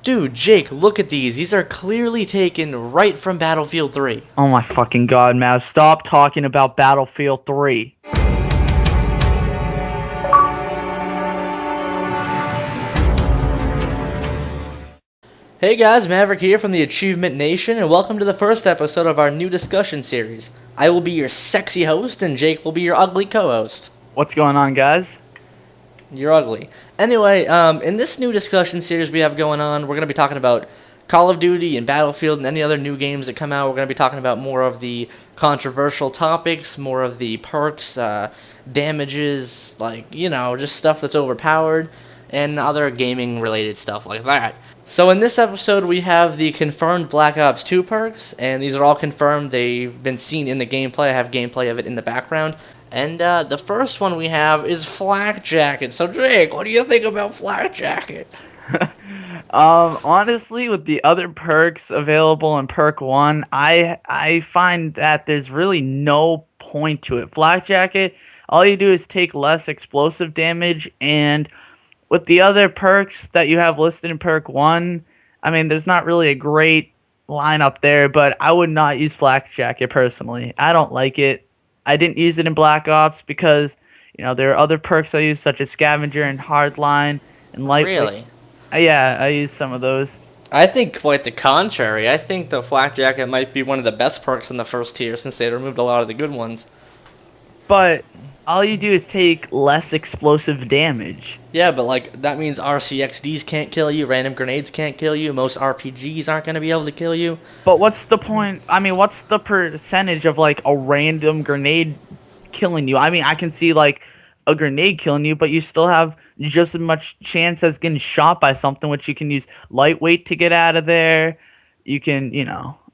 Dude, Jake, look at these. These are clearly taken right from Battlefield 3. Oh my fucking god, Mav. Stop talking about Battlefield 3. Hey guys, Maverick here from the Achievement Nation, and welcome to the first episode of our new discussion series. I will be your sexy host, and Jake will be your ugly co-host. What's going on, guys? You're ugly. Anyway, in this new discussion series we have going on, we're going to be talking about Call of Duty and Battlefield and any other new games that come out. We're going to be talking about more of the controversial topics, more of the perks, damages, just stuff that's overpowered, and other gaming-related stuff like that. So in this episode, we have the confirmed Black Ops 2 perks, and these are all confirmed. They've been seen in the gameplay. I have gameplay of it in the background. And the first one we have is Flak Jacket. So Jake, what do you think about Flak Jacket? Honestly, with the other perks available in Perk 1, I find that there's really no point to it. Flak Jacket, all you do is take less explosive damage, and with the other perks that you have listed in Perk 1, I mean, there's not really a great lineup there, but I would not use Flak Jacket personally. I don't like it. I didn't use it in Black Ops because, there are other perks I use, such as Scavenger and Hardline and Lightweight. Really? Yeah, I use some of those. I think quite the contrary. I think the Flak Jacket might be one of the best perks in the first tier since they removed a lot of the good ones. But all you do is take less explosive damage. Yeah, but that means RCXDs can't kill you, random grenades can't kill you, most RPGs aren't going to be able to kill you. But what's the point? I mean, what's the percentage of a random grenade killing you? I mean, I can see a grenade killing you, but you still have just as much chance as getting shot by something, which you can use Lightweight to get out of there. You can,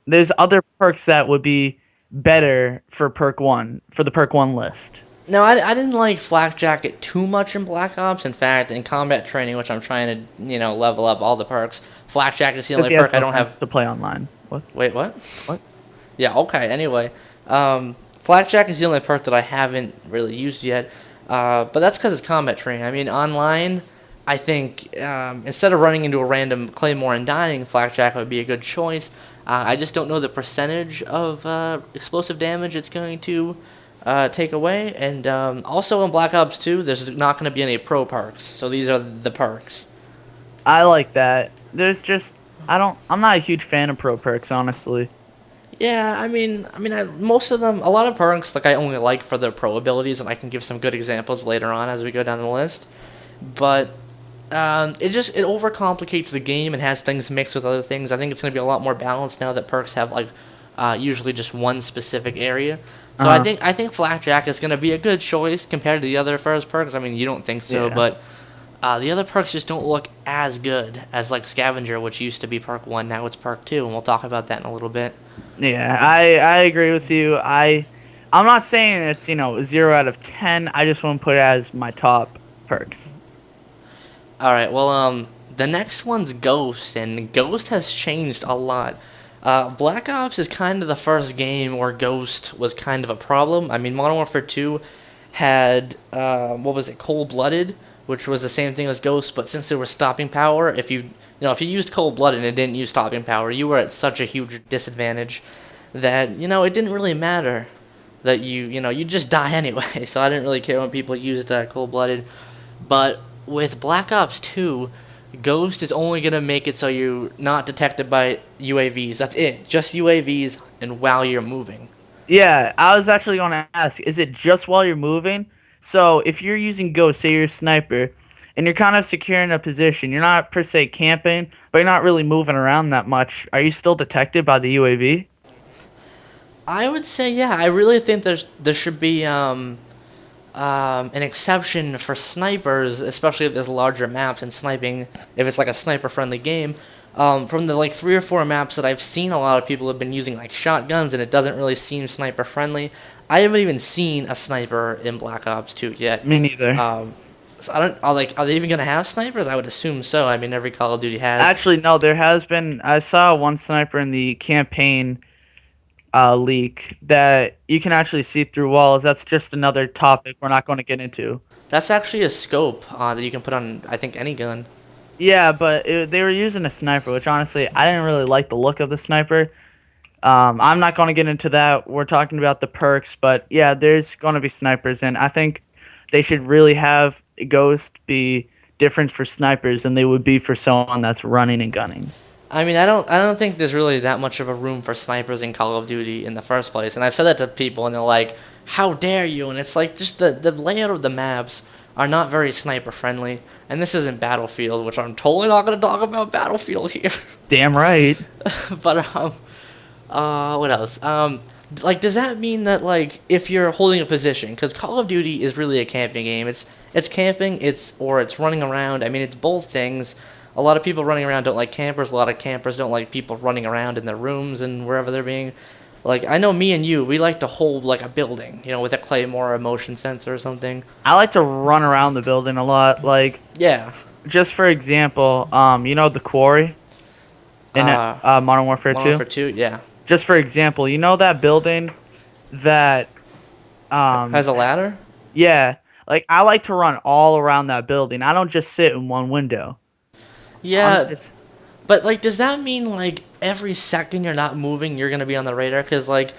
there's other perks that would be better for Perk 1, for the Perk 1 list. No, I didn't like Flak Jacket too much in Black Ops. In fact, in combat training, which I'm trying to, level up all the perks, Flak Jacket is the only perk I don't have to play online. What? Wait, what? What? Yeah, okay, anyway. Flak Jacket is the only perk that I haven't really used yet. But that's because it's combat training. I mean, online, I think instead of running into a random Claymore and dying, Flak Jacket would be a good choice. I just don't know the percentage of explosive damage it's going to take away. And also in Black Ops 2, there's not going to be any pro perks. So these are the perks. I like that. I'm not a huge fan of pro perks, honestly. Yeah, I mean, most of them, a lot of perks, I only like for their pro abilities, and I can give some good examples later on as we go down the list. But it overcomplicates the game and has things mixed with other things. I think it's going to be a lot more balanced now that perks have usually just one specific area. So I think Flak Jacket is going to be a good choice compared to the other first perks. I mean, you don't think so, Yeah. but the other perks just don't look as good as Scavenger, which used to be Perk 1, now it's Perk 2, and we'll talk about that in a little bit. Yeah, I agree with you. I'm not saying it's 0 out of 10. I just want to put it as my top perks. All right, well, the next one's Ghost, and Ghost has changed a lot. Black Ops is kind of the first game where Ghost was kind of a problem. I mean, Modern Warfare 2 had, Cold-Blooded, which was the same thing as Ghost, but since there was stopping power, if you used Cold-Blooded and it didn't use stopping power, you were at such a huge disadvantage that, it didn't really matter that you just die anyway. So I didn't really care when people used Cold-Blooded. But with Black Ops 2, Ghost is only going to make it so you're not detected by UAVs. That's it. Just UAVs and while you're moving. Yeah, I was actually going to ask, is it just while you're moving? So if you're using Ghost, say you're a sniper, and you're kind of securing a position, you're not per se camping, but you're not really moving around that much, are you still detected by the UAV? I would say, yeah. I really think there should be an exception for snipers, especially if there's larger maps and sniping, if it's a sniper-friendly game. From the 3 or 4 maps that I've seen, a lot of people have been using shotguns, and it doesn't really seem sniper-friendly. I haven't even seen a sniper in Black Ops 2 yet. Me neither. So are they even gonna have snipers? I would assume so. I mean, every Call of Duty has. Actually, no, there has been. I saw one sniper in the campaign leak that you can actually see through walls. That's just another topic we're not going to get into. That's actually a scope that you can put on, I think, any gun. Yeah, but they were using a sniper, which honestly I didn't really like the look of the sniper. I'm not going to get into that. We're talking about the perks, but yeah, there's going to be snipers, and I think they should really have Ghost be different for snipers than they would be for someone that's running and gunning. I mean, I don't think there's really that much of a room for snipers in Call of Duty in the first place. And I've said that to people, and they're like, "How dare you?" And it's like just the layout of the maps are not very sniper friendly. And this isn't Battlefield, which I'm totally not gonna talk about Battlefield here. Damn right. But what else? Like, does that mean that like if you're holding a position, because Call of Duty is really a camping game. It's camping, it's running around. I mean, it's both things. A lot of people running around don't like campers. A lot of campers don't like people running around in their rooms and wherever they're being. Like, I know me and you, we like to hold like a building, with a claymore or motion sensor or something. I like to run around the building a lot. Like, Yeah. just for example, the quarry in Modern Warfare Modern 2. Warfare 2, yeah. Just for example, that building that Has a ladder? yeah, like I like to run all around that building. I don't just sit in one window. I'm Yeah, just but like, does that mean like every second you're not moving, you're gonna be on the radar? Because like,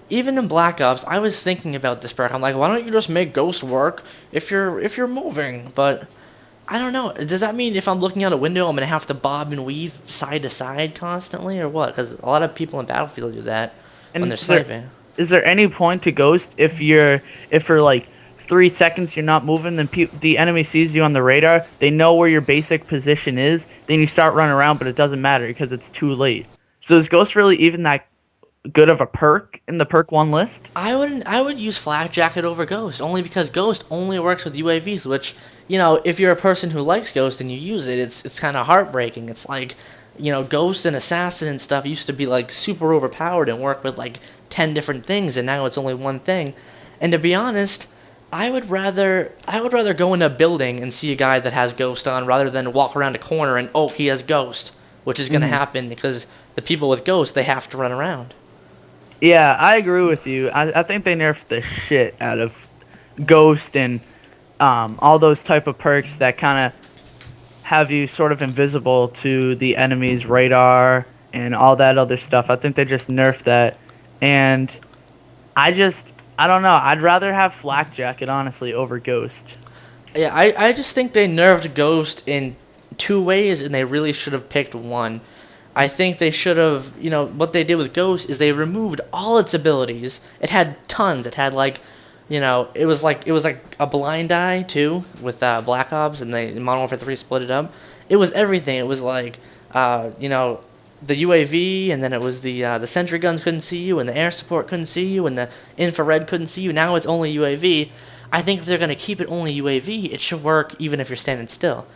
even in Black Ops, I was thinking about this perk. I'm like, why don't you just make Ghost work if you're moving? But I don't know. Does that mean if I'm looking out a window, I'm gonna have to bob and weave side to side constantly, or what? Because a lot of people in Battlefield do that when and they're sniping. is there any point to Ghost if for like 3 seconds you're not moving, then the enemy sees you on the radar. They know where your basic position is. Then you start running around, but it doesn't matter because it's too late. So is Ghost really even that good of a perk in the perk one list? I would use Flak Jacket over Ghost only because Ghost only works with UAVs, which if you're a person who likes Ghost and you use it, it's kind of heartbreaking. It's like Ghost and Assassin and stuff used to be like super overpowered and work with like 10 different things, and now it's only one thing. And to be honest, I would rather go in a building and see a guy that has Ghost on rather than walk around a corner and he has Ghost, which is gonna happen because the people with Ghost, they have to run around. Yeah, I agree with you. I think they nerfed the shit out of Ghost and all those type of perks that kind of have you sort of invisible to the enemy's radar and all that other stuff. I think they just nerfed that, and I don't know. I'd rather have Flak Jacket honestly over Ghost. Yeah, I just think they nerfed Ghost in two ways, and they really should have picked one. I think they should have, what they did with Ghost is they removed all its abilities. It had tons. It had like, it was like a blind eye too with Black Ops, and they in Modern Warfare 3 split it up. It was everything. It was like, the UAV, and then it was the sentry guns couldn't see you, and the air support couldn't see you, and the infrared couldn't see you. Now it's only UAV. I think if they're gonna keep it only UAV, it should work even if you're standing still.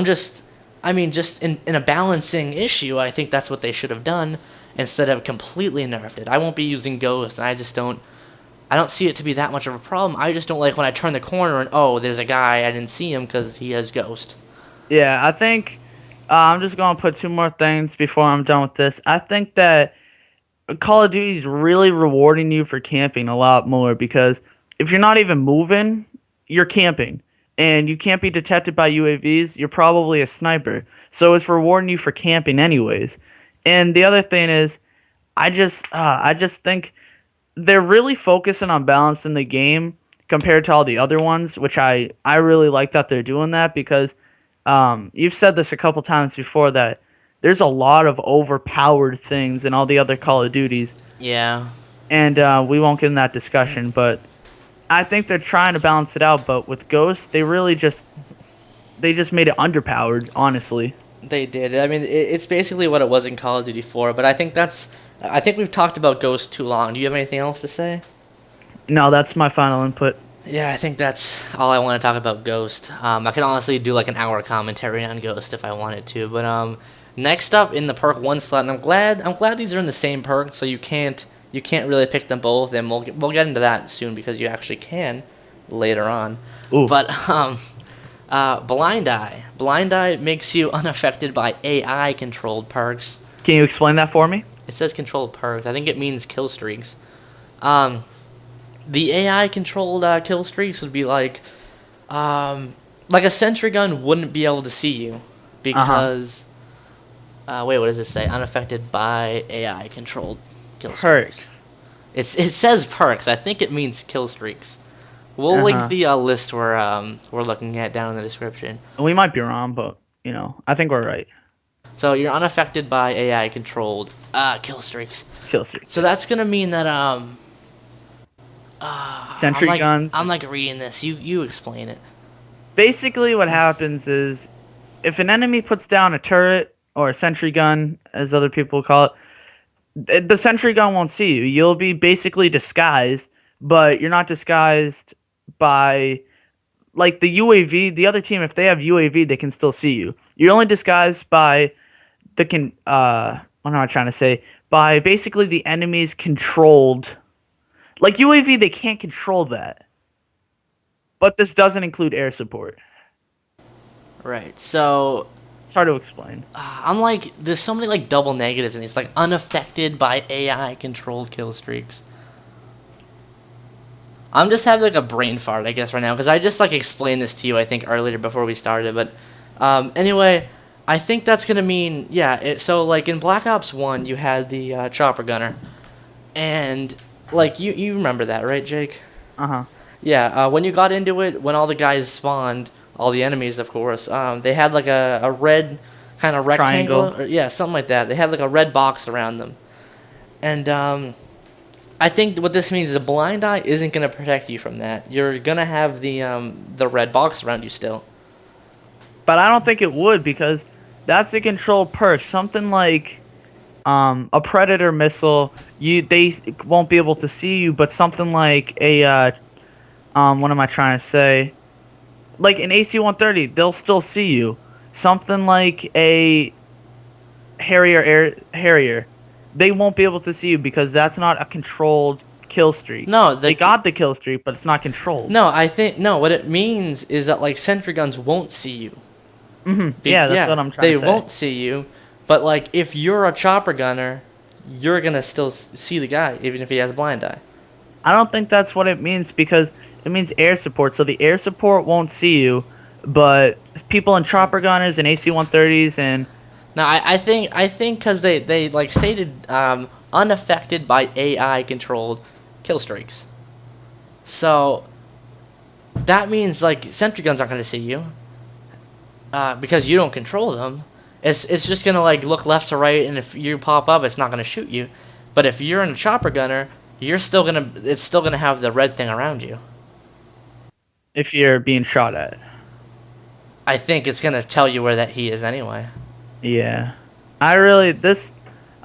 Just in a balancing issue, I think that's what they should have done instead of completely nerfed it. I won't be using Ghost, and I don't see it to be that much of a problem. I just don't like when I turn the corner and there's a guy I didn't see him because he has Ghost. Yeah, I think I'm just gonna put two more things before I'm done with this. I think that Call of Duty is really rewarding you for camping a lot more because if you're not even moving, you're camping. And you can't be detected by UAVs, you're probably a sniper. So it's rewarding you for camping anyways. And the other thing is, I just think they're really focusing on balancing the game compared to all the other ones, which I really like that they're doing that because you've said this a couple times before that there's a lot of overpowered things in all the other Call of Duties, Yeah. and we won't get in that discussion, but I think they're trying to balance it out. But with Ghost, they just made it underpowered, honestly. They did. I mean, it's basically what it was in Call of Duty 4, but I think we've talked about Ghost too long. Do you have anything else to say? No, that's my final input. Yeah, I think that's all I want to talk about Ghost. I could honestly do like an hour commentary on Ghost if I wanted to, but next up in the perk 1 slot, and I'm glad these are in the same perk, so you can't really pick them both, and we'll get into that soon because you actually can later on. Ooh. But Blind Eye. Blind Eye makes you unaffected by AI controlled perks. Can you explain that for me? It says controlled perks. I think it means kill streaks. The AI controlled kill streaks would be like a sentry gun wouldn't be able to see you Uh-huh. because wait, what does it say? Unaffected by AI controlled kill streaks. Perks. It says perks. I think it means kill streaks. We'll link Uh-huh. the list we're looking at down in the description. We might be wrong, but I think we're right. So you're unaffected by AI controlled kill streaks. Kill streaks. So that's gonna mean that Sentry guns. I'm like reading this. You explain it. Basically, what happens is if an enemy puts down a turret or a sentry gun, as other people call it, the sentry gun won't see you. You'll be basically disguised, but you're not disguised by like the UAV. The other team, if they have UAV, they can still see you. You're only disguised by what am I trying to say? By basically the enemy's controlled. Like UAV, they can't control that. But this doesn't include air support. Right. So It's hard to explain. I'm like, there's so many like double negatives in these, like unaffected by AI controlled kill streaks. I'm just having like a brain fart, I guess, right now, because I just like explained this to you, I think, earlier before we started. But anyway, I think that's gonna mean, yeah. So like in Black Ops 1, you had the chopper gunner, and like you remember that, right, Jake? Uh-huh. Yeah. When you got into it, when all the guys spawned, all the enemies, of course, they had like a red kind of rectangle, Triangle. or, yeah, something like that. They had like a red box around them, and I think what this means is a blind eye isn't going to protect you from that. You're going to have the red box around you still. But I don't think it would because that's a controlled perk. Something like a predator missile, they won't be able to see you, but something like a what am I trying to say? Like an AC-130, they'll still see you. Something like a Harrier, they won't be able to see you because that's not a controlled kill streak. No, They got the kill streak, but it's not controlled. no, I think no. What it means is that like sentry guns won't see you. Yeah, that's what I'm trying to say. They won't see you, but like if you're a chopper gunner, you're gonna still see the guy even if he has a blind eye. I don't think that's what it means because it means air support. So the air support won't see you, but people in chopper gunners and AC-130s and Now I think because they like stated unaffected by AI controlled kill streaks, so that means like sentry guns aren't gonna see you. Because you don't control them, it's just gonna like look left to right, and if you pop up, it's not gonna shoot you. But if you're in a chopper gunner, it's still gonna have the red thing around you. if you're being shot at. I think it's gonna tell you where that he is anyway. Yeah. This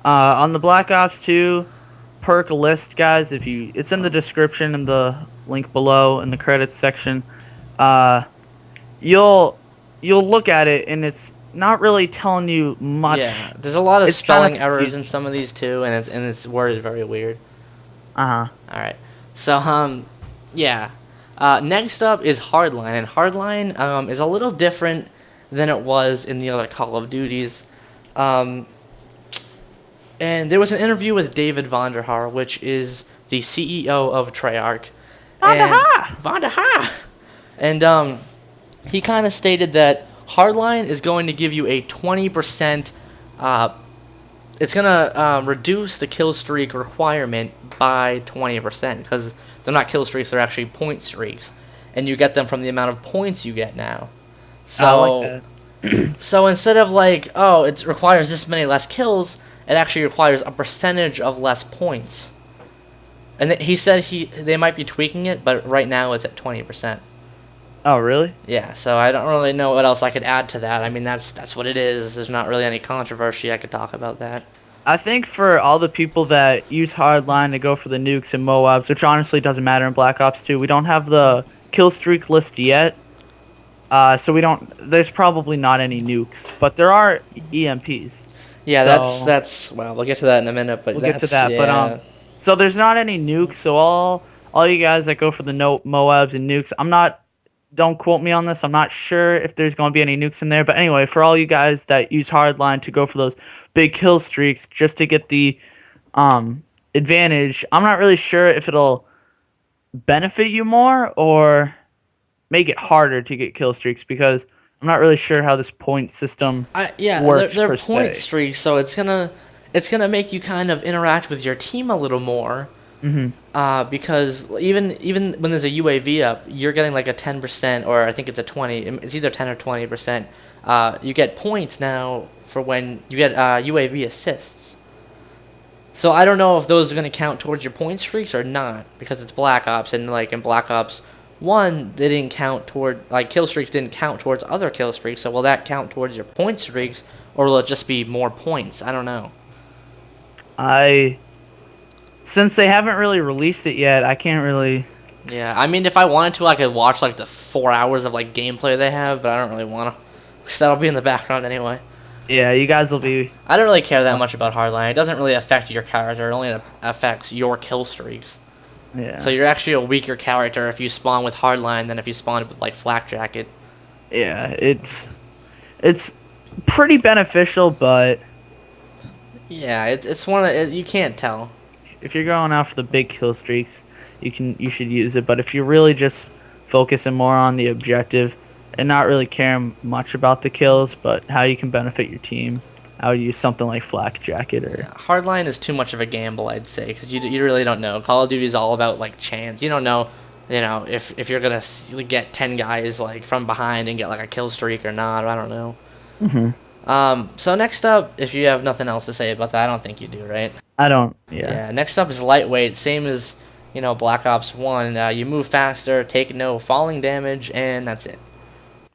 on the Black Ops 2 perk list, guys, it's in the description and the link below in the credits section. You'll look at it and it's not really telling you much. Yeah, there's a lot of It's kind of spelling errors in confusing. some of these too, and it's worded very weird. Uh-huh. All right, so yeah. Next up is Hardline, and Hardline is a little different than it was in the other Call of Duties. And there was an interview with David Vonderhaar, which is the CEO of Treyarch. Vonderhaar! And he kind of stated that Hardline is going to give you a 20%. It's going to reduce the kill streak requirement by 20% because they're not kill streaks; they're actually point streaks, and you get them from the amount of points you get now. So, I like that. so instead of like, oh, it requires this many less kills, it actually requires a percentage of less points. And he said they might be tweaking it, but right now it's at 20%. Oh, really? Yeah, so I don't really know what else I could add to that. I mean, that's what it is. There's not really any controversy I could talk about that. I think for all the people that use Hardline to go for the nukes and Moabs, which honestly doesn't matter in Black Ops 2, we don't have the kill streak list yet. So there's probably not any nukes, but there are EMPs. Yeah, So- that's well, we'll get to that in a minute, but We'll get to that's, that, yeah. but so there's not any nukes. So all you guys that go for the Moabs and nukes, don't quote me on this. I'm not sure if there's going to be any nukes in there, but anyway, for all you guys that use Hardline to go for those big kill streaks just to get the advantage, I'm not really sure if it'll benefit you more or make it harder to get kill streaks because I'm not really sure how this point system Yeah, works they're per point se. streaks, so it's gonna make you kind of interact with your team a little more. Hmm. Because even when there's a UAV up, you're getting like a 10%, or I think it's a 20. It's either 10 or 20%. You get points now for when you get UAV assists. So I don't know if those are going to count towards your point streaks or not, because it's Black Ops, and like in Black Ops 1, they didn't count toward, like, kill streaks didn't count towards other kill streaks. So will that count towards your point streaks, or will it just be more points? I don't know. I Since they haven't really released it yet, I can't really. Yeah, I mean, if I wanted to, I could watch like the 4 hours of like gameplay they have, but I don't really want to, because that'll be in the background anyway. Yeah, you guys will be. I don't really care that much about Hardline. It doesn't really affect your character. It only affects your kill streaks. Yeah. So you're actually a weaker character if you spawn with Hardline than if you spawn with like Flak Jacket. Yeah, it's pretty beneficial, but Yeah, it's one of you can't tell. if you're going out for the big kill streaks, you should use it. But if you're really just focusing more on the objective and not really caring much about the kills, but how you can benefit your team, I would use something like Flak Jacket or. Yeah, Hardline is too much of a gamble, I'd say, because you really don't know. Call of Duty is all about like chance. You don't know, if you're gonna get 10 guys like from behind and get like a kill streak or not. I don't know. Hmm. So next up, if you have nothing else to say about that, I don't think you do, right? I don't. Yeah. Yeah. Next up is lightweight, same as Black Ops 1. You move faster, take no falling damage, and that's it.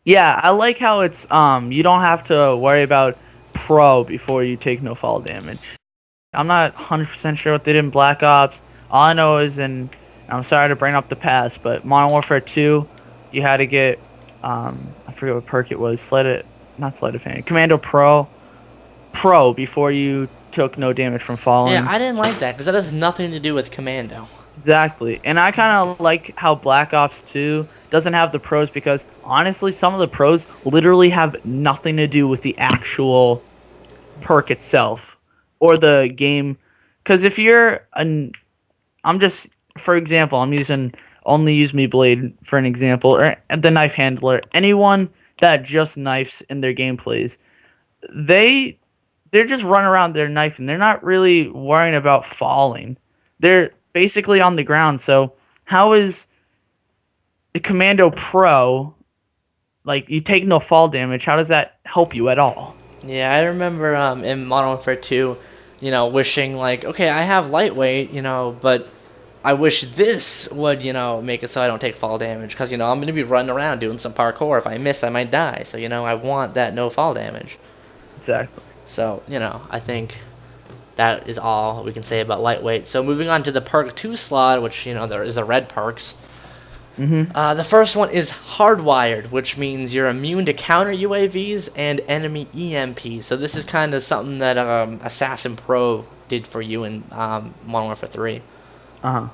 Yeah, I like how it's you don't have to worry about pro before you take no fall damage. I'm not 100% sure what they did in Black Ops. All I know is I'm sorry to bring up the past, but Modern Warfare 2, you had to get I forget what perk it was, not sleight of hand, Commando Pro before you took no damage from falling. Yeah, I didn't like that because that has nothing to do with Commando. Exactly. And I kind of like how Black Ops 2 doesn't have the pros because, honestly, some of the pros literally have nothing to do with the actual perk itself or the game. Because if you're for example, I'm using only use me blade for an example, or the knife handler. Anyone that just knifes in their gameplays, they're just running around their knife and they're not really worrying about falling. They're basically on the ground. So how is the Commando Pro, like, you take no fall damage? How does that help you at all? Yeah, I remember in Modern Warfare 2, wishing like, okay, I have lightweight, but I wish this would, make it so I don't take fall damage, because, I'm going to be running around doing some parkour. If I miss, I might die. So, I want that no fall damage. Exactly. So, I think that is all we can say about lightweight. So moving on to the perk 2 slot, which, there is the red perks. Mm-hmm. The first one is hardwired, which means you're immune to counter UAVs and enemy EMPs. So this is kind of something that Assassin Pro did for you in Modern Warfare 3. Uh-huh.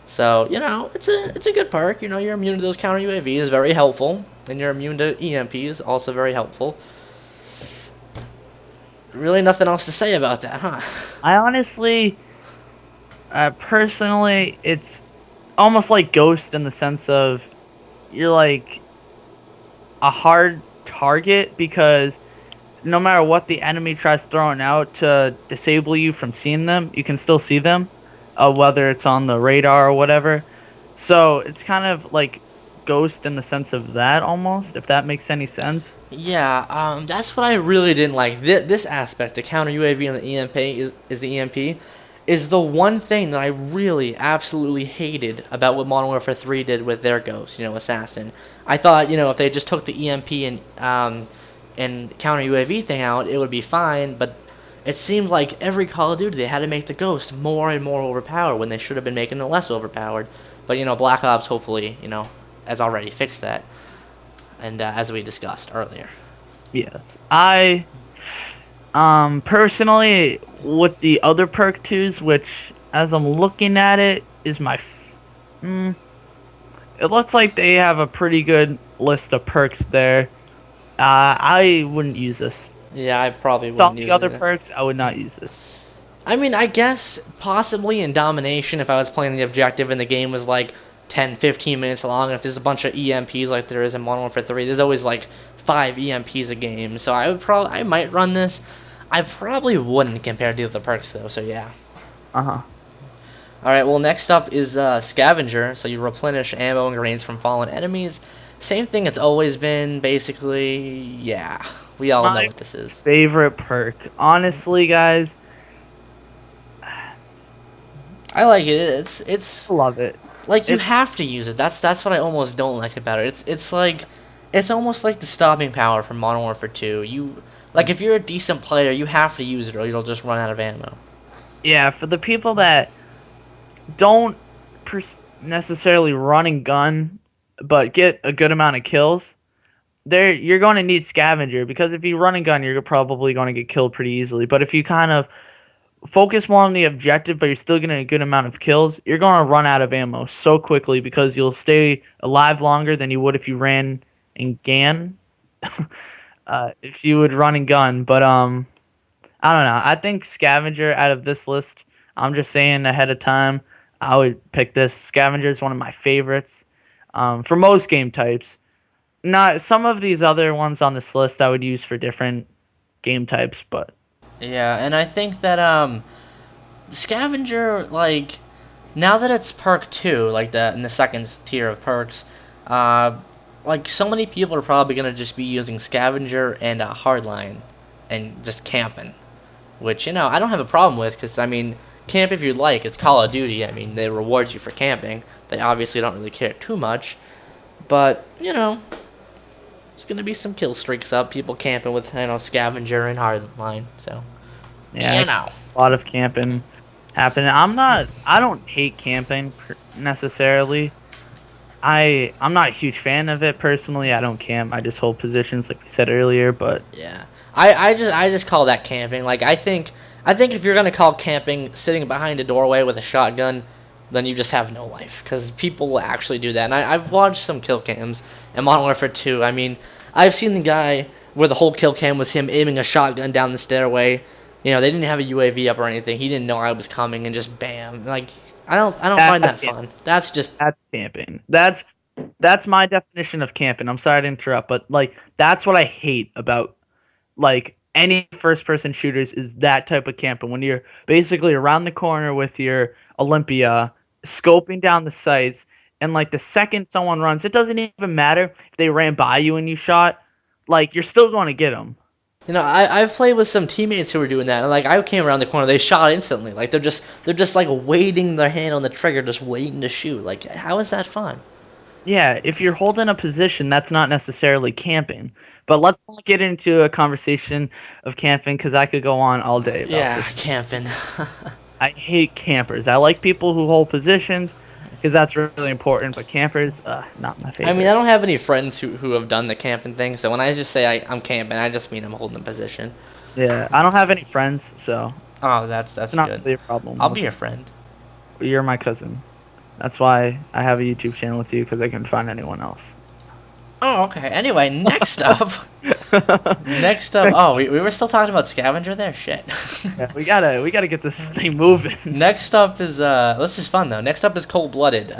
So, it's a good perk. You're immune to those counter UAVs, very helpful. And you're immune to EMPs, also very helpful. Really nothing else to say about that, huh? I honestly, personally, it's almost like Ghost in the sense of you're like a hard target because no matter what the enemy tries throwing out to disable you from seeing them, you can still see them, whether it's on the radar or whatever. So it's kind of like Ghost in the sense of that almost, if that makes any sense. Yeah, that's what I really didn't like. This aspect, the counter UAV and the EMP, is the one thing that I really absolutely hated about what Modern Warfare 3 did with their Ghost, Assassin. I thought, if they just took the EMP and counter UAV thing out, it would be fine, but it seemed like every Call of Duty they had to make the Ghost more and more overpowered when they should have been making it less overpowered. But, Black Ops hopefully, has already fixed that. And as we discussed earlier. Yes. I personally, with the other perk 2s, which as I'm looking at it is it looks like they have a pretty good list of perks there. I wouldn't use this. Yeah, I probably With all wouldn't use the other it. perks, I would not use this. I mean, I guess possibly in Domination, if I was playing the objective and the game was like 10, 15 minutes long, if there's a bunch of EMPs like there is in Modern Warfare 3, there's always like 5 EMPs a game. So I might run this. I probably wouldn't compared to the other perks though. So yeah. Uh-huh. All right. Well, next up is Scavenger. So you replenish ammo and grenades from fallen enemies. Same thing it's always been, basically. Yeah, we all know My what this is. favorite perk. Honestly, guys, I like it. It's I love it. like you It's have to use it. That's what I almost don't like about it. It's like it's almost like the stopping power from Modern Warfare 2. You like if you're a decent player, you have to use it or you'll just run out of ammo. yeah, for the people that don't necessarily run and gun, but get a good amount of kills. There, you're going to need Scavenger because if you run and gun, you're probably going to get killed pretty easily. But if you kind of focus more on the objective, but you're still getting a good amount of kills, you're going to run out of ammo so quickly because you'll stay alive longer than you would if you ran and gan. If you would run and gun, but I don't know. I think Scavenger out of this list, I'm just saying ahead of time, I would pick this. Scavenger is one of my favorites for most game types. Not some of these other ones on this list I would use for different game types, but Yeah, and I think that Scavenger, like, now that it's perk 2, like the in the second tier of perks, like so many people are probably gonna just be using Scavenger and Hardline, and just camping, which I don't have a problem with, because I mean camp if you like. It's Call of Duty. I mean they reward you for camping. They obviously don't really care too much, but there's gonna be some kill streaks up. People camping with Scavenger and Hardline. So yeah, a lot of camping happening. I don't hate camping necessarily. I'm not a huge fan of it personally. I don't camp. I just hold positions like we said earlier, but Yeah, I just call that camping. Like I think if you're gonna call camping sitting behind a doorway with a shotgun, then you just have no life. Because people will actually do that. And I've watched some kill cams in Modern Warfare 2. I mean, I've seen the guy where the whole kill cam was him aiming a shotgun down the stairway. They didn't have a UAV up or anything. He didn't know I was coming, and just bam. Like I don't find that fun. That's just that's camping. That's my definition of camping. I'm sorry to interrupt, but like that's what I hate about like any first person shooters is that type of camping when you're basically around the corner with your Olympia scoping down the sights, and like the second someone runs, it doesn't even matter if they ran by you and you shot, like you're still going to get them. I've played with some teammates who were doing that, and like I came around the corner, they shot instantly. Like they're just like waiting their hand on the trigger, just waiting to shoot. Like how is that fun? Yeah, if you're holding a position, that's not necessarily camping. But let's not get into a conversation of camping because I could go on all day about Yeah, this. camping. I hate campers. I like people who hold positions because that's really important. But campers, not my favorite. I mean, I don't have any friends who have done the camping thing, so when I just say I'm camping, I just mean I'm holding a position. Yeah, I don't have any friends, so Oh, that's it's not good. really a problem. I'll be your friend. You're my cousin. That's why I have a YouTube channel with you because I couldn't find anyone else. Oh, okay. Anyway, next up. Oh, we were still talking about Scavenger there? Shit. Yeah, we gotta get this thing moving. Next up is, this is fun though. Next up is Cold Blooded.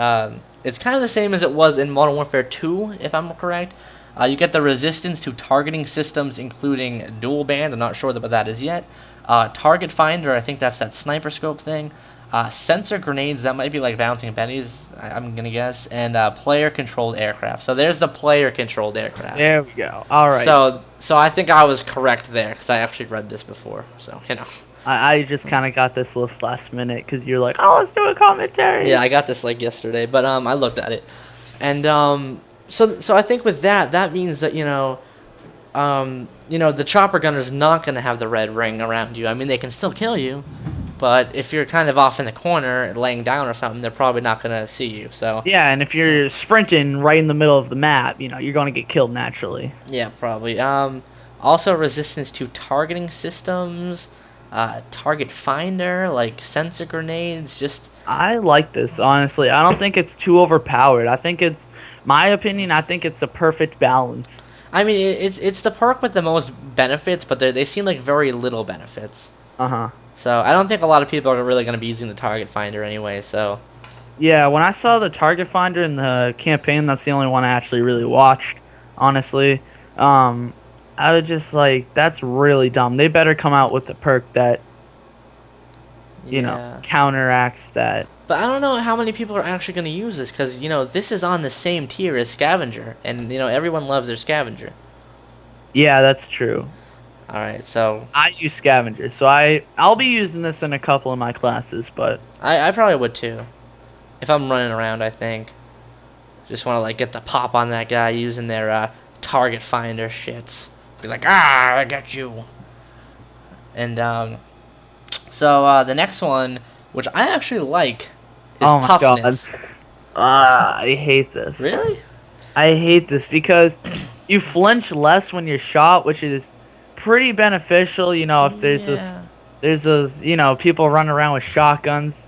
It's kind of the same as it was in Modern Warfare 2, if I'm correct. You get the resistance to targeting systems, including dual band. I'm not sure what that is yet. Target Finder, I think that's that sniper scope thing. Sensor grenades, that might be like bouncing pennies, I'm gonna guess, and player-controlled aircraft. So there's the player-controlled aircraft. There we go. All right. So I think I was correct there because I actually read this before. So I just kind of got this list last minute because you're like, oh, let's do a commentary. Yeah, I got this like yesterday, but I looked at it, and so I think with that means that the chopper gunner's not gonna have the red ring around you. I mean, they can still kill you. But if you're kind of off in the corner, laying down or something, they're probably not going to see you. So yeah, and if you're sprinting right in the middle of the map, you're going to get killed naturally. Yeah, probably. Also, resistance to targeting systems, target finder, like sensor grenades. I like this, honestly. I don't think it's too overpowered. I think it's my opinion. I think it's a perfect balance. I mean, it's the perk with the most benefits, but they seem like very little benefits. Uh-huh. So I don't think a lot of people are really going to be using the target finder anyway, so yeah, when I saw the target finder in the campaign, that's the only one I actually really watched, honestly. Um, I was just like, that's really dumb. They better come out with a perk that Yeah. counteracts that. But I don't know how many people are actually going to use this because, this is on the same tier as Scavenger. And, everyone loves their Scavenger. Yeah, that's true. Alright, so I use Scavenger, so I'll be using this in a couple of my classes, but I probably would too. If I'm running around, I think. Just want to, like, get the pop on that guy using their target finder shits. Be like, I got you. And, so the next one, which I actually like, is oh my toughness. god, I hate this. Really? I hate this because you flinch less when you're shot, which is pretty beneficial. If there's those people running around with shotguns,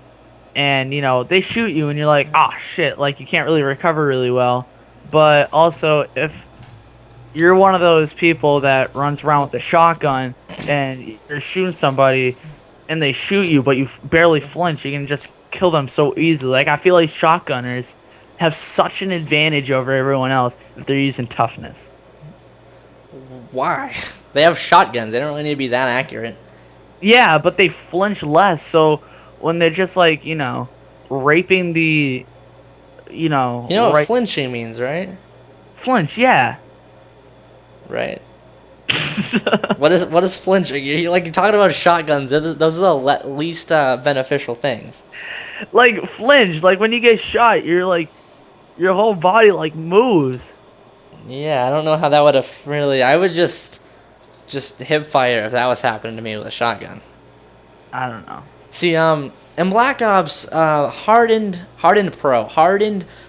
and they shoot you, and you're like, oh shit, like you can't really recover really well. But also, if you're one of those people that runs around with a shotgun and you're shooting somebody and they shoot you, but you barely flinch, you can just kill them so easily. Like, I feel like shotgunners have such an advantage over everyone else if they're using toughness. Why? They have shotguns. They don't really need to be that accurate. Yeah, but they flinch less, so when they're just like, raping the, You know what flinching means, right? Flinch, yeah. Right. What is flinching? You're talking about shotguns. Those are the least beneficial things. Like, flinch, like when you get shot, you're like, your whole body like moves. Yeah, I don't know how that would have really. I would just hip fire if that was happening to me with a shotgun. I don't know. See, in Black Ops, Hardened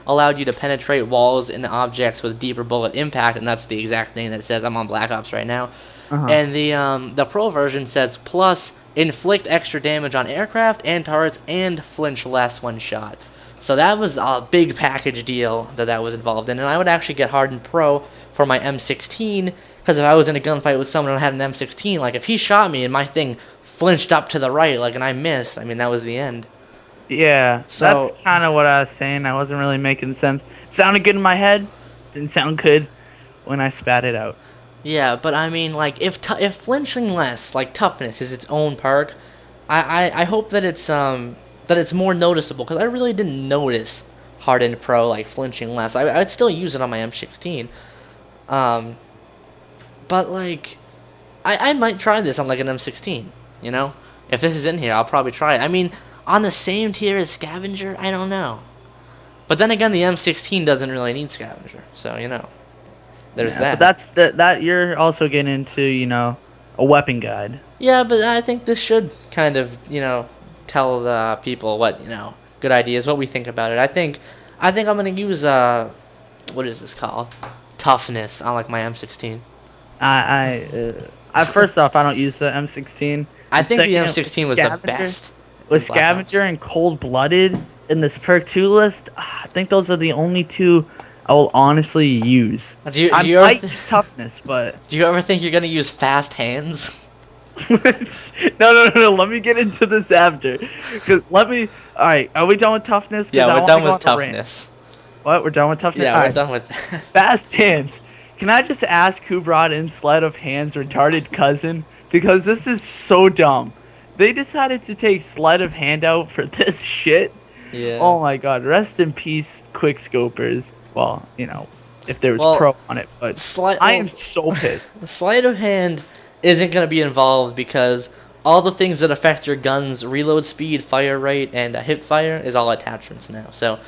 allowed you to penetrate walls and objects with deeper bullet impact, and that's the exact thing that it says. I'm on Black Ops right now. And the Pro version says plus inflict extra damage on aircraft and turrets and flinch less when shot. So that was a big package deal that was involved in, and I would actually get Hardened Pro for my M16, because if I was in a gunfight with someone who had an M16, like if he shot me and my thing flinched up to the right, and I missed, I mean, that was the end. Yeah, so that's kind of what I was saying. I wasn't really making sense. Sounded good in my head, didn't sound good when I spat it out. Yeah, but I mean, if flinching less, like toughness, is its own perk, I hope that it's more noticeable, because I really didn't notice Hardened Pro flinching less. I'd still use it on my M16, but I might try this on an M16. If this is in here, I'll probably try it. I mean, on the same tier as Scavenger, I don't know. But then again, the M16 doesn't really need Scavenger, so there's that. But that you're also getting into a weapon guide. Yeah, but I think this should kind of tell the people what good ideas, what we think about it. I think I'm gonna use what is this called? Toughness on my M16. First off, I don't use the M16. I think the M16 was the best. With Scavenger and Cold Blooded in this perk 2 list, I think those are the only two I will honestly use. I might use Toughness, but do you ever think you're gonna use Fast Hands? No. Let me get into this after. Alright, are we done with Toughness? Yeah, we're done with Toughness. What? We're done with Toughness? Yeah, we're done with Fast Hands. Can I just ask who brought in Sleight of Hand's retarded cousin? Because this is so dumb. They decided to take Sleight of Hand out for this shit. Yeah. Oh my god. Rest in peace, Quickscopers. Well, if there was Pro on it, but I am so pissed. Sleight of Hand isn't going to be involved because all the things that affect your gun's reload speed, fire rate, and hip fire is all attachments now. So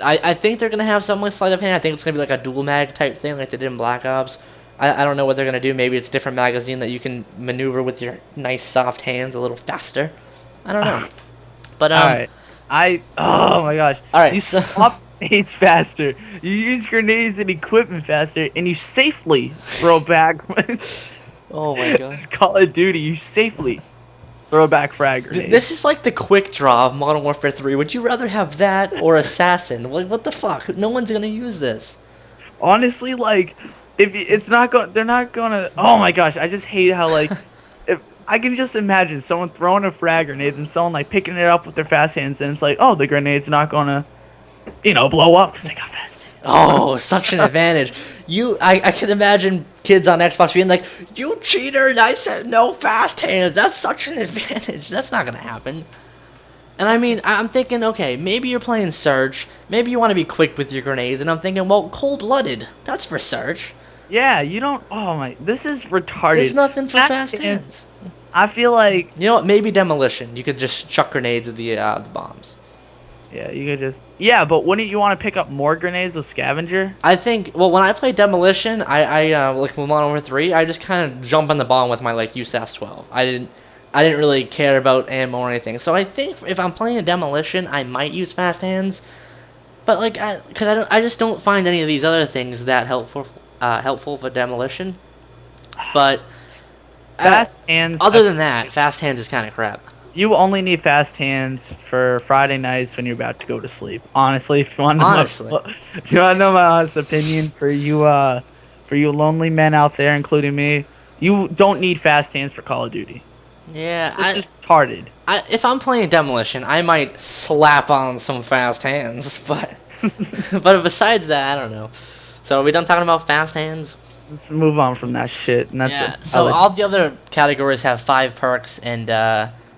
I think they're going to have something with Sleight of Hand. I think it's going to be like a dual mag type thing like they did in Black Ops. I don't know what they're going to do. Maybe it's different magazine that you can maneuver with your nice soft hands a little faster. I don't know. But Alright. Oh my gosh. Alright. You swap grenades faster. You use grenades and equipment faster, and you safely throw back. Oh my god. Call of Duty, you safely throw back frag grenades. This is like the quick draw of Modern Warfare 3. Would you rather have that or Assassin? What the fuck? No one's gonna use this. Honestly, they're not gonna. Oh my gosh, I just hate how if I can just imagine someone throwing a frag grenade and someone picking it up with their fast hands, and it's like, oh, the grenade's not gonna, blow up because they got fast hands. Oh, such an advantage. I can imagine kids on Xbox being like, "You cheater! I said no fast hands. That's such an advantage. That's not gonna happen." And I mean, I'm thinking, okay, maybe you're playing Surge. Maybe you want to be quick with your grenades. And I'm thinking, well, cold-blooded. That's for Surge. Yeah, you don't. Oh my, this is retarded. There's nothing for fast hands. I feel like. You know what? Maybe demolition. You could just chuck grenades at the bombs. Yeah, you could just. Yeah, but wouldn't you want to pick up more grenades with scavenger? I think. Well, when I play demolition, I like with Modern Warfare 3, I just kind of jump on the bomb with my like USAS 12. I didn't really care about ammo or anything. So I think if I'm playing a demolition, I might use fast hands. But like, I just don't find any of these other things that helpful for demolition. But fast hands. Other than that, fast hands is kind of crap. You only need fast hands for Friday nights when you're about to go to sleep. Honestly, if you want to know my honest opinion, for you lonely men out there, including me, you don't need fast hands for Call of Duty. Yeah, it's just retarded. If I'm playing demolition, I might slap on some fast hands, but but besides that, I don't know. So are we done talking about fast hands? Let's move on from that shit. And that's it. So all the other categories have 5 perks, and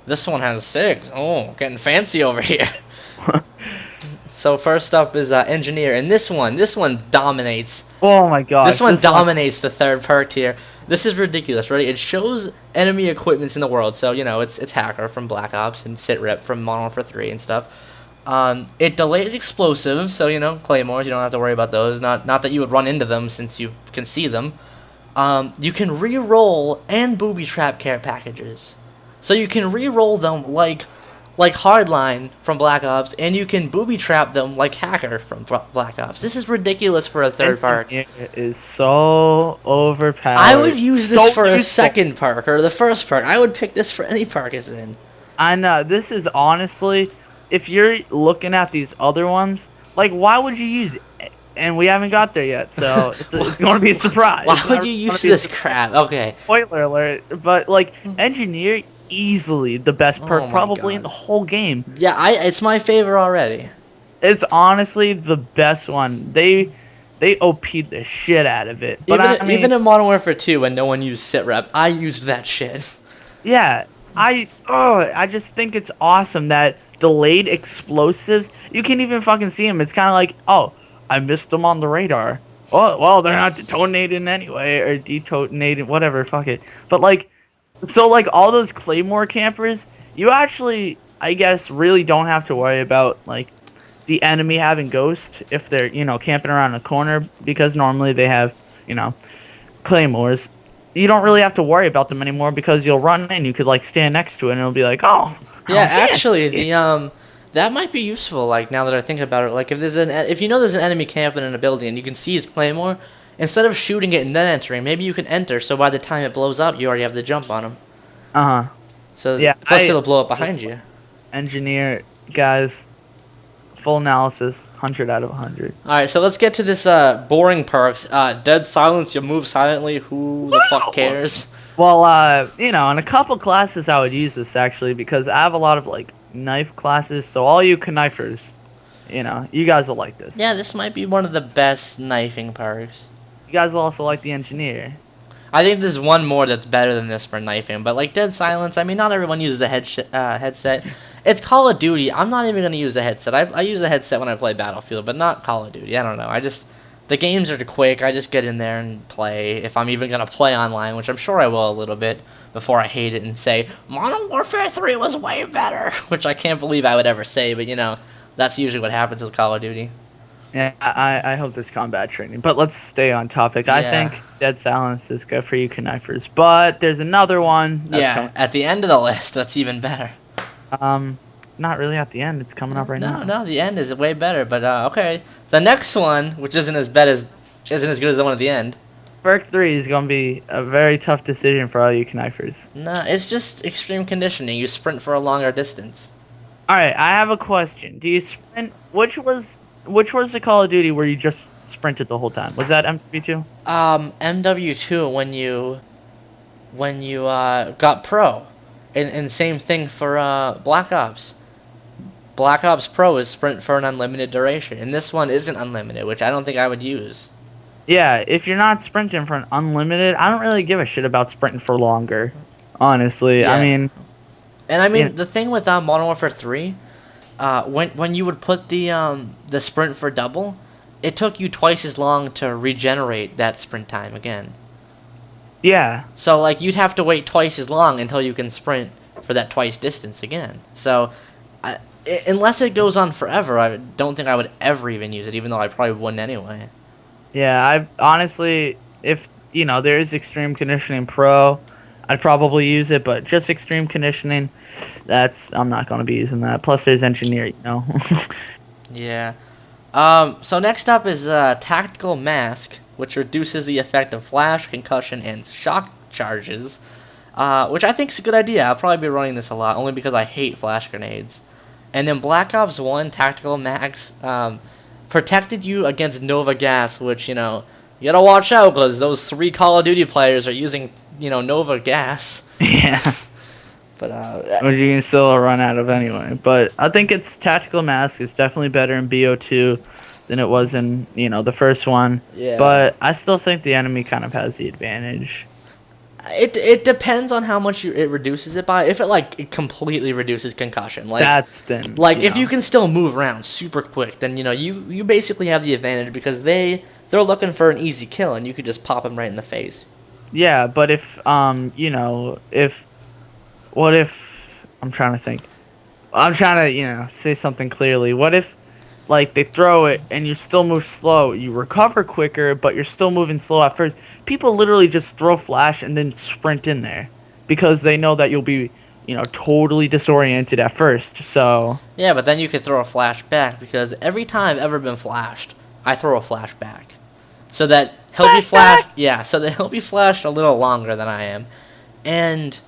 this one has 6. Oh, getting fancy over here. So first up is engineer, and this one dominates. Oh my god. This one dominates the third perk here. This is ridiculous, right? It shows enemy equipments in the world. So, you know, it's Hacker from Black Ops and SitRep from Modern Warfare 3 and stuff. It delays explosives, so, you know, claymores, you don't have to worry about those. Not that you would run into them since you can see them. You can re-roll and booby trap care packages. So you can re-roll them like Hardline from Black Ops, and you can booby trap them like Hacker from Black Ops. This is ridiculous for a third perk. It is so overpowered. I would use this for a second perk or the first perk. I would pick this for any perk it's in. I know. This is honestly, if you're looking at these other ones, like, why would you use it? And we haven't got there yet, so it's going to be a surprise. Why would you use this crap? Okay. Spoiler alert. But, like, Engineer, easily the best perk probably in the whole game. Yeah, it's my favorite already. It's honestly the best one. They OP'd the shit out of it. But even in Modern Warfare 2 when no one used SitRep, I used that shit. Yeah. I just think it's awesome that delayed explosives, you can't even fucking see them. It's kind of like, oh, I missed them on the radar. Well, they're not detonating anyway, or detonating, whatever, fuck it. But like, so like all those Claymore campers, you actually, I guess, really don't have to worry about like the enemy having Ghost if they're, you know, camping around a corner, because normally they have, you know, Claymores. You don't really have to worry about them anymore because you'll run in, you could like stand next to it and it'll be like, oh. Yeah, actually, that might be useful. Like now that I think about it, like if you know there's an enemy camping in a building and you can see his Claymore, instead of shooting it and then entering, maybe you can enter. So by the time it blows up, you already have the jump on him. So yeah, plus it'll blow up behind you. Engineer, guys, full analysis, 100 out of 100. All right, so let's get to this boring perks. Dead silence, you move silently. Who the fuck cares? Well, you know, in a couple classes I would use this actually because I have a lot of like knife classes. So all you knifers, you know, you guys will like this. Yeah, this might be one of the best knifing perks. You guys will also like the engineer. I think there's one more that's better than this for knifing, but like Dead Silence, I mean, not everyone uses a headset. It's Call of Duty. I'm not even going to use a headset. I use a headset when I play Battlefield, but not Call of Duty. I don't know. The games are quick. I just get in there and play, if I'm even going to play online, which I'm sure I will a little bit before I hate it and say, Modern Warfare 3 was way better, which I can't believe I would ever say, but you know, that's usually what happens with Call of Duty. Yeah, I hope there's combat training, but let's stay on topic. Yeah. I think Dead Silence is good for you knifers, but there's another one. At the end of the list, that's even better. Not really at the end. It's coming up right now. No, the end is way better, but okay. The next one, which isn't as good as the one at the end. Perk 3 is going to be a very tough decision for all you knifers. No, it's just extreme conditioning. You sprint for a longer distance. All right, I have a question. Do you sprint? Which was the Call of Duty where you just sprinted the whole time? Was that MW2? MW2 when you got pro, and same thing for Black Ops. Black Ops Pro is sprint for an unlimited duration, and this one isn't unlimited, which I don't think I would use. Yeah, if you're not sprinting for an unlimited, I don't really give a shit about sprinting for longer. Honestly, I Yeah. mean, And I you know, mean, the thing with Modern Warfare 3, when you would put the sprint for double, it took you twice as long to regenerate that sprint time again. yeah, So like you'd have to wait twice as long until you can sprint for that twice distance again. So unless it goes on forever, I don't think I would ever even use it, even though I probably wouldn't anyway. yeah. I honestly, if there is extreme conditioning pro, I'd probably use it. But just extreme conditioning, I'm not gonna be using that. Plus, there's engineer. Yeah. So next up is Tactical Mask, which reduces the effect of flash, concussion, and shock charges, which I think is a good idea. I'll probably be running this a lot, only because I hate flash grenades. And in Black Ops 1, Tactical Max protected you against Nova Gas, which, you gotta watch out, because those 3 Call of Duty players are using, Nova Gas. Yeah. But, Which you can still run out of anyway. But I think it's Tactical Mask is definitely better in BO2 than it was in, the first one. yeah. But I still think the enemy kind of has the advantage. It depends on how much it reduces it by. If it completely reduces concussion, That's then if you can still move around super quick, then you basically have the advantage, because they're looking for an easy kill and you could just pop them right in the face. Yeah, but if what if I'm trying to think. I'm trying to, say something clearly. What if they throw it and you still move slow, you recover quicker, but you're still moving slow at first. People literally just throw flash and then sprint in there because they know that you'll be, totally disoriented at first. So Yeah, but then you could throw a flash back, because every time I've ever been flashed, I throw a flash back. So that he'll be flashed. Yeah, so that he'll be flashed a little longer than I am. And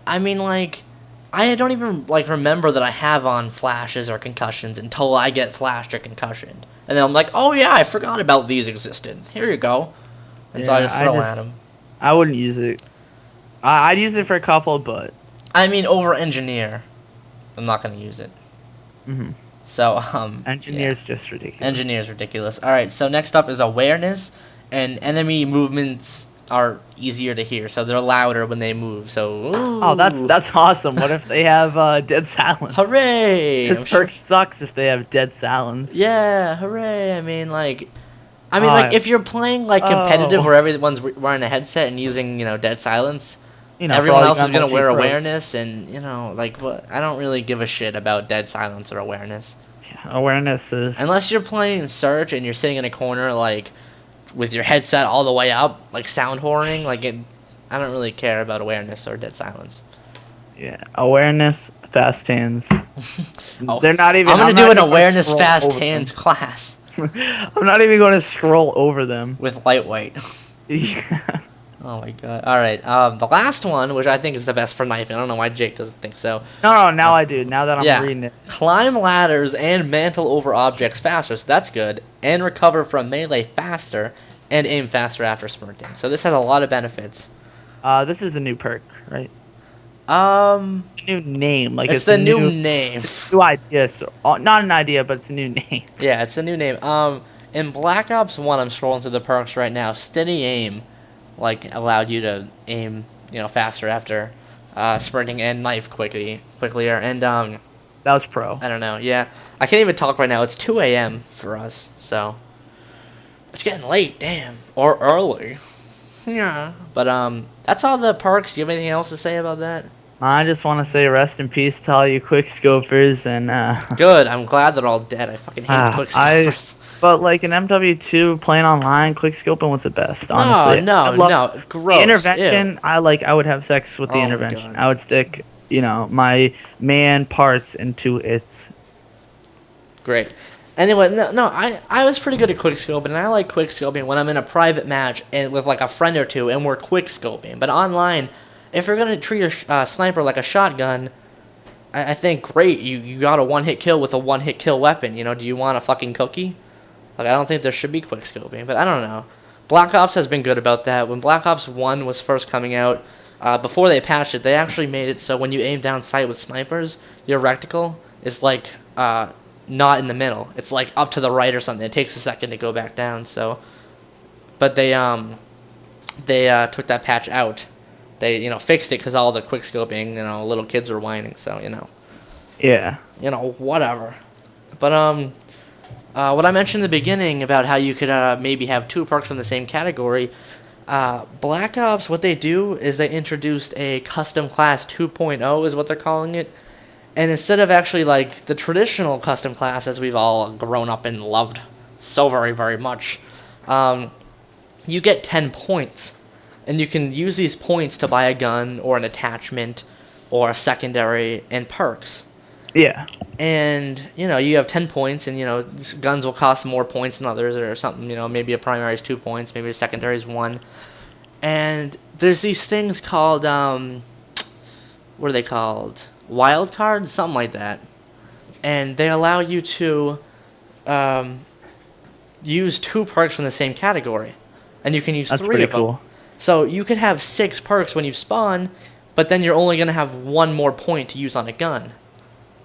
I mean, I don't even remember that I have on flashes or concussions until I get flashed or concussioned, and then I'm like, oh yeah, I forgot about these existed. Here you go, and so I just throw at them. I wouldn't use it. I'd use it for a couple, but I mean, over engineer, I'm not gonna use it. Mhm. So Engineer's just ridiculous. Engineer's ridiculous. All right, so next up is awareness, and enemy movements are easier to hear, so they're louder when they move. So Oh, that's awesome. What if they have dead silence? hooray! This perk sucks if they have dead silence. Yeah, hooray! I mean, if you're playing competitive where everyone's wearing a headset and using dead silence, everyone else is gonna wear awareness, and what? I don't really give a shit about dead silence or awareness. Awareness is Unless you're playing search and you're sitting in a corner with your headset all the way up, sound whoring, I don't really care about awareness or dead silence. awareness, fast hands. Oh, They're not even. I'm gonna I'm do not an even awareness scroll fast over hands class them. I'm not even going to scroll over them. with lightweight. Yeah. Oh my god. Alright, the last one, which I think is the best for knifing. I don't know why Jake doesn't think so. No, now I do. Now that I'm Yeah. reading it. Climb ladders and mantle over objects faster, so that's good. And recover from melee faster, and aim faster after sprinting. So this has a lot of benefits. This is a new perk, right? A New name, it's the new name. new idea. So not an idea, but it's a new name. Yeah, it's a new name. In Black Ops 1, I'm scrolling through the perks right now. Steady aim, allowed you to aim, faster after sprinting, and knife quicker. And That was pro. I don't know. Yeah, I can't even talk right now. It's 2 a.m. for us, so it's getting late. Damn, or early. Yeah, but that's all the perks. Do you have anything else to say about that? I just want to say rest in peace to all you quick scopers and Good. I'm glad they're all dead. I fucking hate quick scopers. But in MW2 playing online, quick scoping was the best. Honestly, No, gross. The intervention, Ew. I would have sex with the Oh my intervention. God. I would stick, my man parts into its. Great. Anyway, I was pretty good at quick scoping, and I like quick scoping when I'm in a private match and with a friend or two, and we're quick scoping. But online, if you're gonna treat a sniper like a shotgun, I think great. You got a one-hit kill with a one-hit kill weapon. Do you want a fucking cookie? I don't think there should be quick scoping, but I don't know. Black Ops has been good about that. When Black Ops 1 was first coming out, before they patched it, they actually made it so when you aim down sight with snipers, your reticle is not in the middle. It's up to the right or something. It takes a second to go back down. So but they took that patch out. They fixed it because all the quick scoping, little kids were whining. So Yeah. Whatever. But what I mentioned in the beginning about how you could maybe have two perks from the same category. Black Ops, what they do is they introduced a custom class 2.0 is what they're calling it. And instead of actually like the traditional custom class as we've all grown up and loved so very, very much, you get 10 points. And you can use these points to buy a gun or an attachment or a secondary and perks. Yeah. And, you have 10 points and, guns will cost more points than others or something. Maybe a primary is 2 points, maybe a secondary is 1. And there's these things called, what are they called? Wild cards? Something like that. And they allow you to use 2 perks from the same category. And you can use That's 3 pretty of them. cool. So you could have 6 perks when you spawn, but then you're only going to have 1 more point to use on a gun.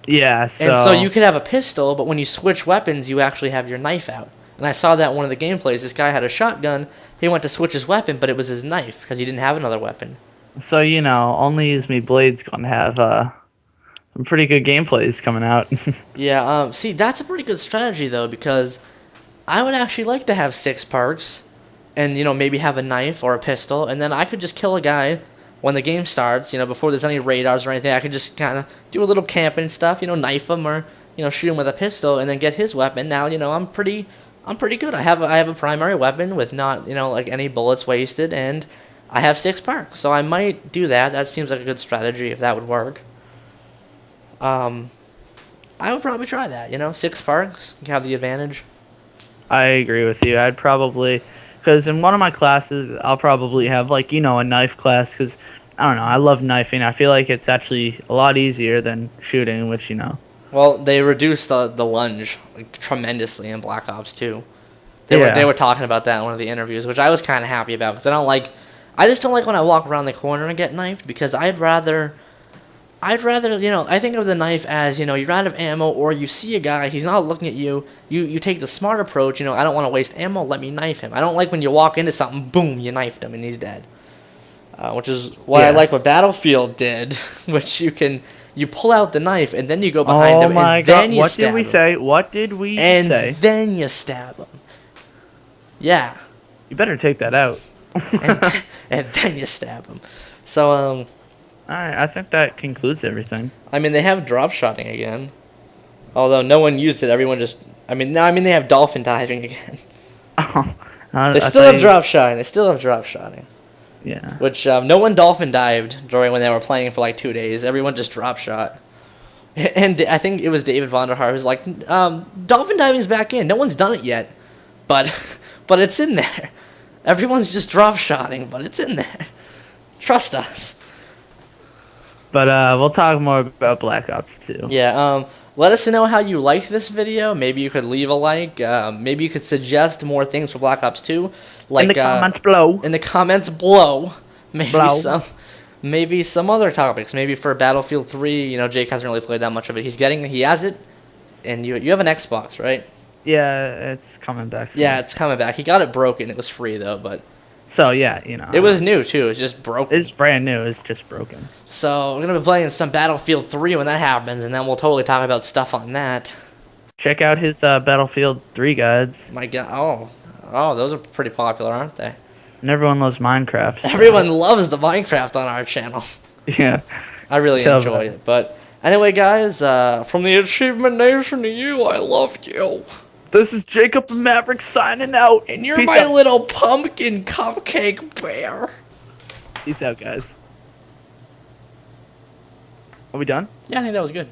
Yeah, And so you could have a pistol, but when you switch weapons, you actually have your knife out. And I saw that in one of the gameplays. This guy had a shotgun. He went to switch his weapon, but it was his knife because he didn't have another weapon. So, only Use Me Blade's going to have some pretty good gameplays coming out. Yeah, see, that's a pretty good strategy, though, because I would actually like to have 6 perks and, maybe have a knife or a pistol, and then I could just kill a guy when the game starts, before there's any radars or anything. I could just kind of do a little camping stuff, knife him or, shoot him with a pistol and then get his weapon. Now, I'm pretty good. I have a primary weapon with not, like any bullets wasted, and I have 6 perks. So I might do that. That seems like a good strategy if that would work. I would probably try that, 6 perks, you have the advantage. I agree with you. I'd probably... Because in one of my classes, I'll probably have, like, a knife class. Because, I don't know, I love knifing. I feel like it's actually a lot easier than shooting, which, Well, they reduced the lunge tremendously in Black Ops 2. They were talking about that in one of the interviews, which I was kind of happy about. Because I just don't like when I walk around the corner and get knifed. Because I'd rather, I think of the knife as, you're out of ammo or you see a guy, he's not looking at you. You take the smart approach, I don't want to waste ammo, let me knife him. I don't like when you walk into something, boom, you knifed him and he's dead. Which is why I like what Battlefield did, which you pull out the knife and then you go behind him and then you stab him. What did we say? And then you stab him. Yeah. You better take that out. and then you stab him. So, Alright, I think that concludes everything. I mean, they have drop shotting again. Although no one used it, everyone just... they have dolphin diving again. They still have drop shotting. Yeah. Which, no one dolphin dived during when they were playing for like 2 days. Everyone just drop shot. And I think it was David Vonderhaar who was like, dolphin diving's back in. No one's done it yet. But it's in there. Everyone's just drop shotting, but it's in there. Trust us. But we'll talk more about Black Ops 2. Yeah, let us know how you liked this video. Maybe you could leave a like. Maybe you could suggest more things for Black Ops 2. Like, in the comments below. In the comments below. Below. Maybe some other topics. Maybe for Battlefield 3, Jake hasn't really played that much of it. He has it, and you have an Xbox, right? Yeah, it's coming back. Yeah, it's coming back. He got it broken. It was free, though, but... So, yeah, It was new, too. It's just broken. It's brand new. It's just broken. So, we're going to be playing some Battlefield 3 when that happens, and then we'll totally talk about stuff on that. Check out his Battlefield 3 guides. My God. Oh, those are pretty popular, aren't they? And everyone loves Minecraft. So. Everyone loves the Minecraft on our channel. Yeah. I really enjoy it. But anyway, guys, from the Achievement Nation to you, I love you. This is Jacob and Maverick signing out. And you're my little pumpkin cupcake bear. Peace out, guys. Are we done? Yeah, I think that was good.